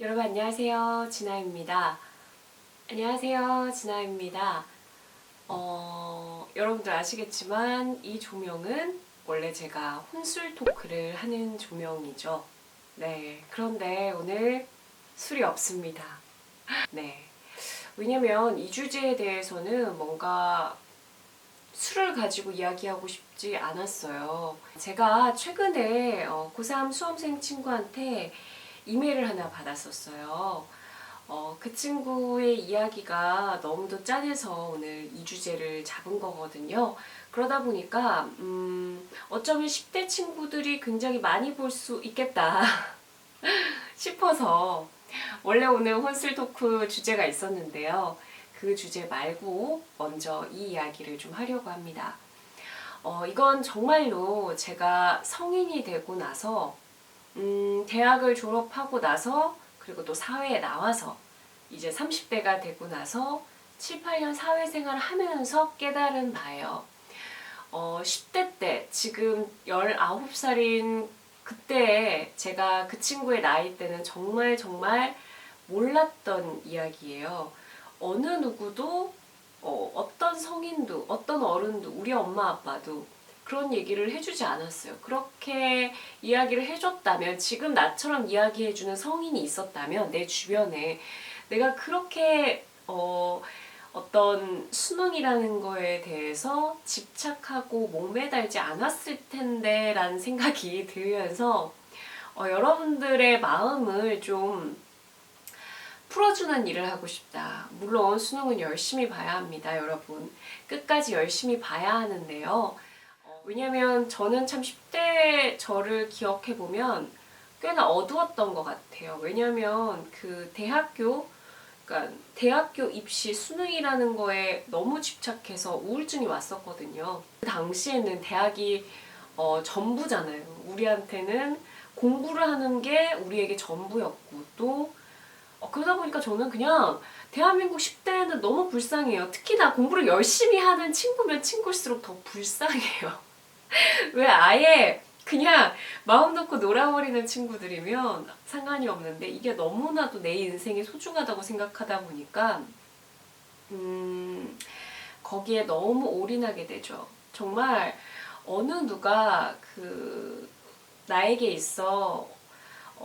여러분 안녕하세요. 진아입니다. 안녕하세요. 진아입니다. 여러분들 아시겠지만 이 조명은 원래 제가 혼술 토크를 하는 조명이죠. 네. 그런데 오늘 술이 없습니다. 네. 왜냐면 이 주제에 대해서는 뭔가 술을 가지고 이야기하고 싶지 않았어요. 제가 최근에 고3 수험생 친구한테 이메일을 하나 받았었어요. 그 친구의 이야기가 너무도 짠해서 오늘 이 주제를 잡은 거거든요. 그러다 보니까 어쩌면 10대 친구들이 굉장히 많이 볼 수 있겠다 싶어서 원래 오늘 혼술 토크 주제가 있었는데요. 그 주제 말고 먼저 이 이야기를 좀 하려고 합니다. 이건 정말로 제가 성인이 되고 나서 대학을 졸업하고 나서 그리고 또 사회에 나와서 이제 30대가 되고 나서 7, 8년 사회생활을 하면서 깨달은 바예요. 10대 때 지금 19살인 그때 제가 그 친구의 나이 때는 정말 몰랐던 이야기예요. 어느 누구도 어떤 성인도 어떤 어른도 우리 엄마 아빠도 그런 얘기를 해주지 않았어요. 그렇게 이야기를 해줬다면 지금 나처럼 이야기해주는 성인이 있었다면 내 주변에 내가 그렇게 어떤 수능이라는 거에 대해서 집착하고 목매달지 않았을 텐데 라는 생각이 들면서 여러분들의 마음을 좀 풀어주는 일을 하고 싶다. 물론 수능은 열심히 봐야 합니다, 여러분. 끝까지 열심히 봐야 하는데요. 왜냐면 저는 참 10대 저를 기억해보면 꽤나 어두웠던 것 같아요. 왜냐면 그 그러니까 대학교 입시 수능이라는 거에 너무 집착해서 우울증이 왔었거든요. 그 당시에는 대학이 전부잖아요. 우리한테는 공부를 하는 게 우리에게 전부였고 또 그러다 보니까 저는 그냥 대한민국 10대는 너무 불쌍해요. 특히나 공부를 열심히 하는 친구면 친구일수록 더 불쌍해요. 왜 아예 그냥 마음 놓고 놀아버리는 친구들이면 상관이 없는데 이게 너무나도 내 인생이 소중하다고 생각하다 보니까 거기에 너무 올인하게 되죠. 정말 어느 누가 나에게 있어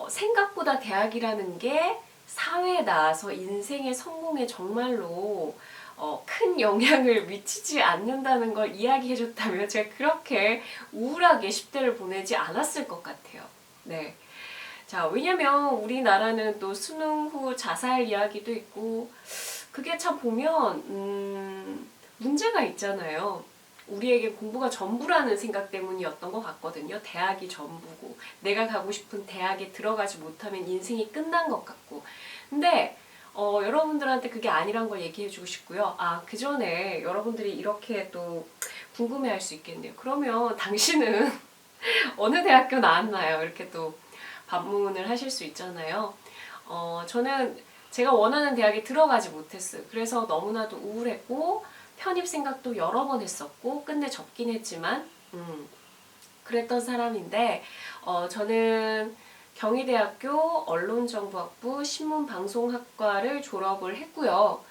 생각보다 대학이라는 게 사회에 나와서 인생의 성공에 정말로 큰 영향을 미치지 않는다는 걸 이야기해줬다면 제가 그렇게 우울하게 10대를 보내지 않았을 것 같아요. 네. 자, 왜냐면 우리나라는 또 수능 후 자살 이야기도 있고 그게 참 보면 문제가 있잖아요. 우리에게 공부가 전부라는 생각 때문이었던 것 같거든요. 대학이 전부고 내가 가고 싶은 대학에 들어가지 못하면 인생이 끝난 것 같고 근데 여러분들한테 그게 아니란 걸 얘기해주고 싶고요. 그 전에 여러분들이 이렇게 또 궁금해할 수 있겠네요. 그러면 당신은 어느 대학교 나왔나요? 이렇게 또 반문을 하실 수 있잖아요. 저는 제가 원하는 대학에 들어가지 못했어요. 그래서 너무나도 우울했고 편입 생각도 여러 번 했었고 끝내 접긴 했지만 그랬던 사람인데 저는 경희대학교 언론정보학부 신문방송학과를 졸업을 했고요.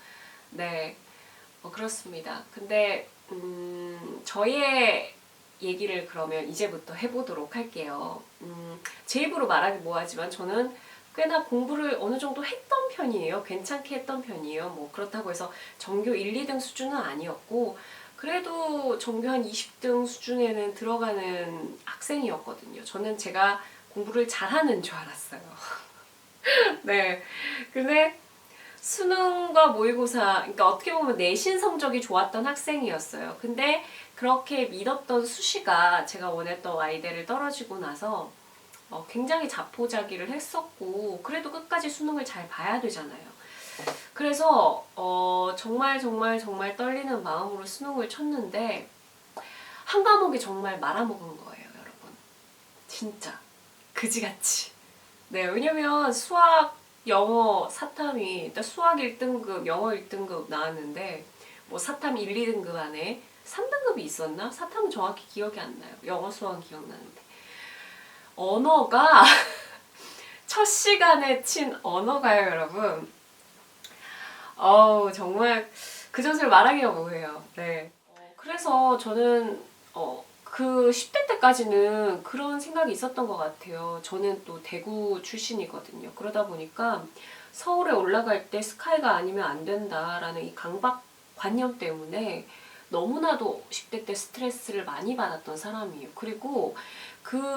네, 그렇습니다. 근데 저의 얘기를 그러면 이제부터 해보도록 할게요. 제 입으로 말하기 뭐하지만 저는 꽤나 공부를 어느 정도 했던 편이에요. 괜찮게 했던 편이에요. 뭐 그렇다고 해서 전교 1, 2등 수준은 아니었고 그래도 전교 한 20등 수준에는 들어가는 학생이었거든요. 저는 제가 공부를 잘하는 줄 알았어요. 네. 근데 수능과 모의고사, 그러니까 어떻게 보면 내신 성적이 좋았던 학생이었어요. 근데 그렇게 믿었던 수시가 제가 원했던 와이대를 떨어지고 나서 굉장히 자포자기를 했었고 그래도 끝까지 수능을 잘 봐야 되잖아요. 그래서 정말 떨리는 마음으로 수능을 쳤는데 한 과목이 정말 말아먹은 거예요, 여러분. 진짜 그지같이. 네, 왜냐면 수학, 영어, 사탐이 일단 수학 1등급, 영어 1등급 나왔는데 뭐 사탐 1, 2등급 안에 3등급이 있었나? 사탐은 정확히 기억이 안 나요. 영어, 수학은 기억나는데. 언어가 첫 시간에 친 언어가요, 여러분. 정말 그 젖을 말하기가 뭐해요. 네. 그래서 저는 그 10대 때까지는 그런 생각이 있었던 것 같아요. 저는 또 대구 출신이거든요. 그러다 보니까 서울에 올라갈 때 스카이가 아니면 안 된다라는 이 강박관념 때문에 너무나도 10대 때 스트레스를 많이 받았던 사람이에요. 그리고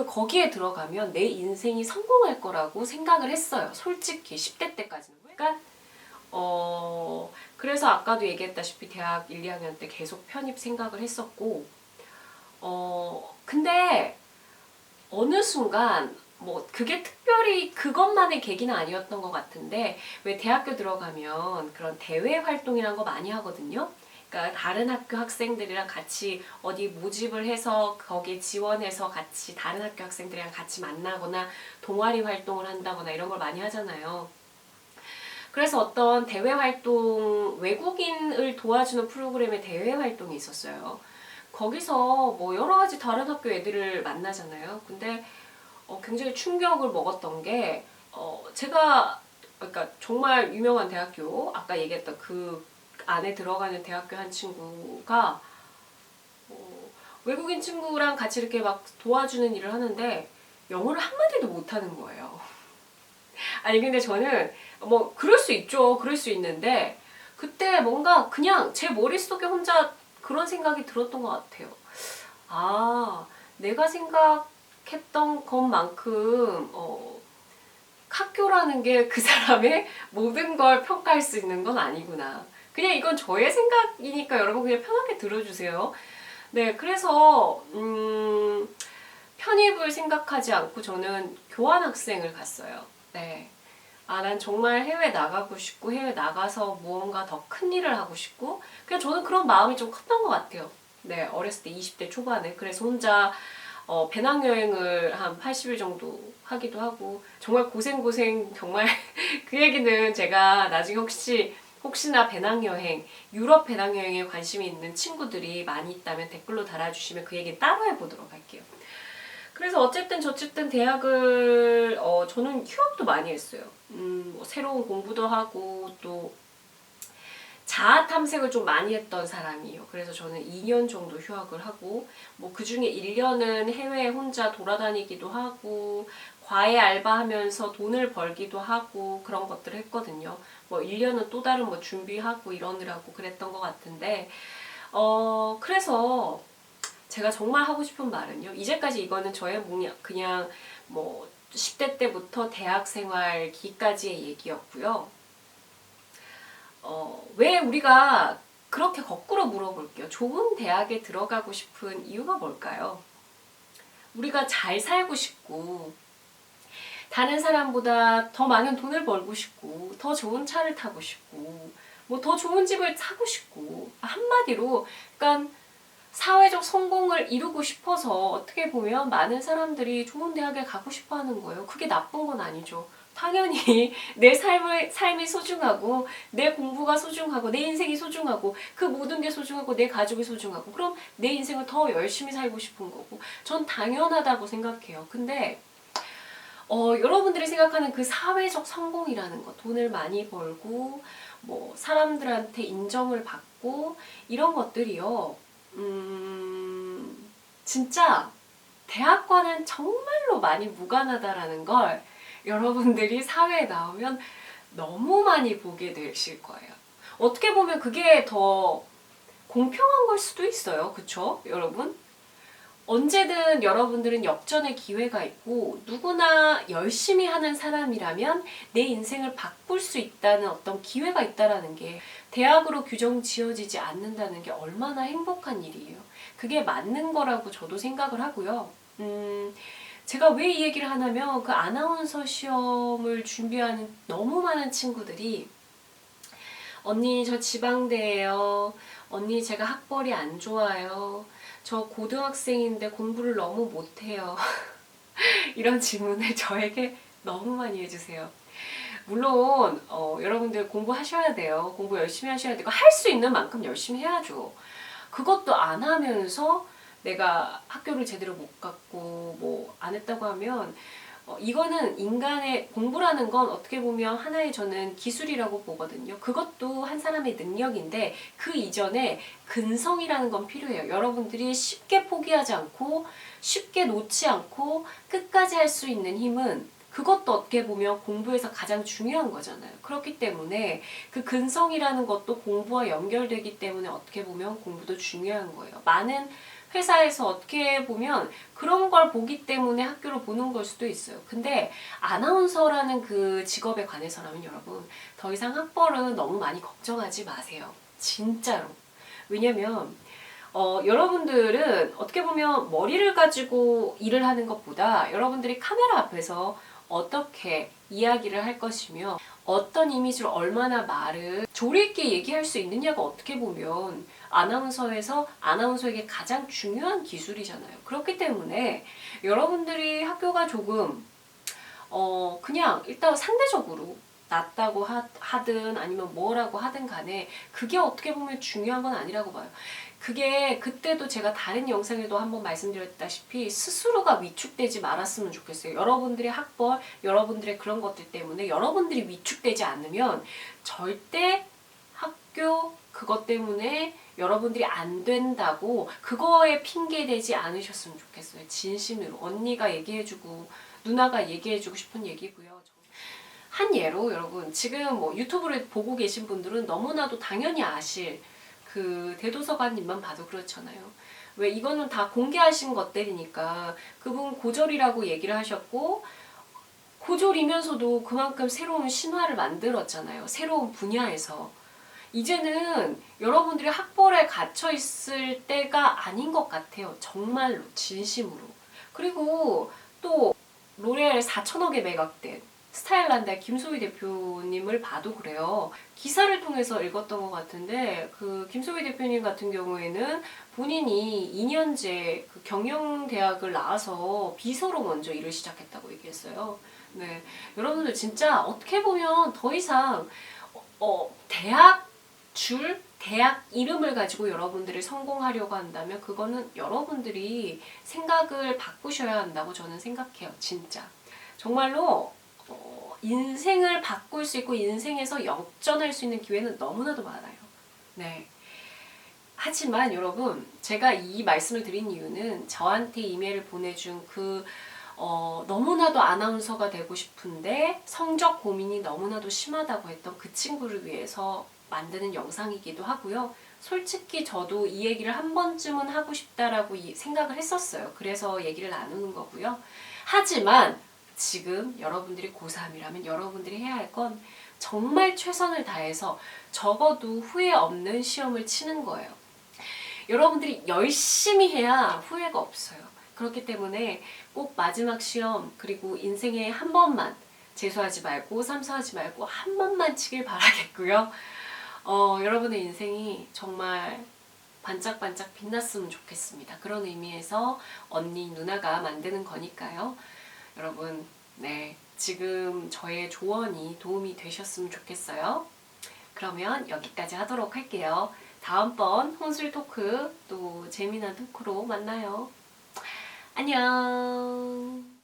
거기에 들어가면 내 인생이 성공할 거라고 생각을 했어요. 솔직히 10대 때까지는. 그러니까 그래서 아까도 얘기했다시피 대학 1, 2학년 때 계속 편입 생각을 했었고, 근데 어느 순간 뭐 그게 특별히 그것만의 계기는 아니었던 것 같은데, 왜 대학교 들어가면 그런 대외 활동이란 거 많이 하거든요. 그러니까 다른 학교 학생들이랑 같이 어디 모집을 해서 거기에 지원해서 같이 다른 학교 학생들이랑 같이 만나거나 동아리 활동을 한다거나 이런 걸 많이 하잖아요. 그래서 어떤 대외 활동, 외국인을 도와주는 프로그램의 대외 활동이 있었어요. 거기서 뭐 여러 가지 다른 학교 애들을 만나잖아요. 근데 굉장히 충격을 먹었던 게 제가 그러니까 정말 유명한 대학교, 아까 얘기했던 그 안에 들어가는 대학교 한 친구가 외국인 친구랑 같이 이렇게 막 도와주는 일을 하는데 영어를 한마디도 못하는 거예요. 아니 근데 저는 뭐 그럴 수 있죠. 그럴 수 있는데 그때 뭔가 그냥 제 머릿속에 혼자 그런 생각이 들었던 것 같아요. 아, 내가 생각했던 것만큼 학교라는 게 그 사람의 모든 걸 평가할 수 있는 건 아니구나. 그냥 이건 저의 생각이니까 여러분 그냥 편하게 들어주세요. 네, 그래서 편입을 생각하지 않고 저는 교환학생을 갔어요. 네. 난 정말 해외 나가고 싶고 해외 나가서 무언가 더 큰 일을 하고 싶고 그냥 저는 그런 마음이 좀 컸던 것 같아요. 네, 어렸을 때 20대 초반에 그래서 혼자 배낭여행을 한 80일 정도 하기도 하고 정말 고생 정말 그 얘기는 제가 나중에 혹시나 배낭여행, 유럽 배낭여행에 관심이 있는 친구들이 많이 있다면 댓글로 달아주시면 그 얘기는 따로 해보도록 할게요. 그래서 어쨌든 저쨌든 대학을 저는 휴학도 많이 했어요. 뭐 새로운 공부도 하고 또 자아 탐색을 좀 많이 했던 사람이에요. 그래서 저는 2년 정도 휴학을 하고 뭐 그중에 1년은 해외에 혼자 돌아다니기도 하고 과외 알바하면서 돈을 벌기도 하고 그런 것들을 했거든요. 뭐 1년은 또 다른 뭐 준비하고 이러느라고 그랬던 것 같은데 그래서 제가 정말 하고 싶은 말은요. 이제까지 이거는 저의 그냥 뭐 10대 때부터 대학 생활기까지의 얘기였고요. 왜 우리가 그렇게 거꾸로 물어볼게요. 좋은 대학에 들어가고 싶은 이유가 뭘까요? 우리가 잘 살고 싶고 다른 사람보다 더 많은 돈을 벌고 싶고 더 좋은 차를 타고 싶고 뭐 더 좋은 집을 사고 싶고 한마디로 그러니까 사회적 성공을 이루고 싶어서 어떻게 보면 많은 사람들이 좋은 대학에 가고 싶어 하는 거예요. 그게 나쁜 건 아니죠. 당연히 내 삶이 소중하고 내 공부가 소중하고 내 인생이 소중하고 그 모든 게 소중하고 내 가족이 소중하고 그럼 내 인생을 더 열심히 살고 싶은 거고 전 당연하다고 생각해요. 근데 여러분들이 생각하는 그 사회적 성공이라는 거 돈을 많이 벌고 뭐 사람들한테 인정을 받고 이런 것들이요 진짜 대학과는 정말로 많이 무관하다라는 걸 여러분들이 사회에 나오면 너무 많이 보게 되실 거예요. 어떻게 보면 그게 더 공평한 걸 수도 있어요. 그쵸? 여러분? 언제든 여러분들은 역전의 기회가 있고 누구나 열심히 하는 사람이라면 내 인생을 바꿀 수 있다는 어떤 기회가 있다는 게 대학으로 규정 지어지지 않는다는 게 얼마나 행복한 일이에요. 그게 맞는 거라고 저도 생각을 하고요. 제가 왜 이 얘기를 하냐면 그 아나운서 시험을 준비하는 너무 많은 친구들이 언니 저 지방대예요. 언니 제가 학벌이 안 좋아요. 저 고등학생인데 공부를 너무 못해요. 이런 질문을 저에게 너무 많이 해주세요. 물론 여러분들 공부하셔야 돼요. 공부 열심히 하셔야 되고 할 수 있는 만큼 열심히 해야죠. 그것도 안 하면서 내가 학교를 제대로 못 갔고 뭐 안 했다고 하면 이거는 인간의 공부라는 건 어떻게 보면 하나의 저는 기술이라고 보거든요. 그것도 한 사람의 능력인데 그 이전에 근성이라는 건 필요해요. 여러분들이 쉽게 포기하지 않고 쉽게 놓지 않고 끝까지 할 수 있는 힘은 그것도 어떻게 보면 공부에서 가장 중요한 거잖아요. 그렇기 때문에 그 근성이라는 것도 공부와 연결되기 때문에 어떻게 보면 공부도 중요한 거예요. 많은 회사에서 어떻게 보면 그런 걸 보기 때문에 학교를 보는 걸 수도 있어요. 근데 아나운서라는 그 직업에 관해서라면 여러분 더 이상 학벌은 너무 많이 걱정하지 마세요. 진짜로. 왜냐면 여러분들은 어떻게 보면 머리를 가지고 일을 하는 것보다 여러분들이 카메라 앞에서 어떻게 이야기를 할 것이며 어떤 이미지로 얼마나 말을 조리 있게 얘기할 수 있느냐가 어떻게 보면 아나운서에서 아나운서에게 가장 중요한 기술이잖아요. 그렇기 때문에 여러분들이 학교가 조금 그냥 일단 상대적으로 낮다고 하든 아니면 뭐라고 하든 간에 그게 어떻게 보면 중요한 건 아니라고 봐요. 그게 그때도 제가 다른 영상에도 한번 말씀드렸다시피 스스로가 위축되지 말았으면 좋겠어요. 여러분들의 학벌, 여러분들의 그런 것들 때문에 여러분들이 위축되지 않으면 절대 학교 그것 때문에 여러분들이 안 된다고 그거에 핑계대지 않으셨으면 좋겠어요. 진심으로. 언니가 얘기해주고 누나가 얘기해주고 싶은 얘기고요. 한 예로 여러분 지금 뭐 유튜브를 보고 계신 분들은 너무나도 당연히 아실 그 대도서관님만 봐도 그렇잖아요. 왜 이거는 다 공개하신 것들이니까 그분 고졸이라고 얘기를 하셨고 고졸이면서도 그만큼 새로운 신화를 만들었잖아요. 새로운 분야에서. 이제는 여러분들이 학벌에 갇혀 있을 때가 아닌 것 같아요. 정말로 진심으로. 그리고 또 로레알 4천억에 매각된 스타일란다 김소희 대표님을 봐도 그래요. 기사를 통해서 읽었던 것 같은데 그 김소희 대표님 같은 경우에는 본인이 2년제 그 경영대학을 나와서 비서로 먼저 일을 시작했다고 얘기했어요. 네, 여러분들 진짜 어떻게 보면 더 이상 대학 이름을 가지고 여러분들이 성공하려고 한다면 그거는 여러분들이 생각을 바꾸셔야 한다고 저는 생각해요. 진짜. 정말로 인생을 바꿀 수 있고 인생에서 역전할 수 있는 기회는 너무나도 많아요. 네. 하지만 여러분 제가 이 말씀을 드린 이유는 저한테 이메일을 보내준 그 너무나도 아나운서가 되고 싶은데 성적 고민이 너무나도 심하다고 했던 그 친구를 위해서 만드는 영상이기도 하고요. 솔직히 저도 이 얘기를 한 번쯤은 하고 싶다라고 생각을 했었어요. 그래서 얘기를 나누는 거고요. 하지만 지금 여러분들이 고3이라면 여러분들이 해야 할 건 정말 최선을 다해서 적어도 후회 없는 시험을 치는 거예요. 여러분들이 열심히 해야 후회가 없어요. 그렇기 때문에 꼭 마지막 시험 그리고 인생에 한 번만 재수하지 말고 삼수하지 말고 한 번만 치길 바라겠고요. 여러분의 인생이 정말 반짝반짝 빛났으면 좋겠습니다. 그런 의미에서 언니, 누나가 만드는 거니까요. 여러분, 네, 지금 저의 조언이 도움이 되셨으면 좋겠어요. 그러면 여기까지 하도록 할게요. 다음번 혼술 토크 또 재미난 토크로 만나요. 안녕.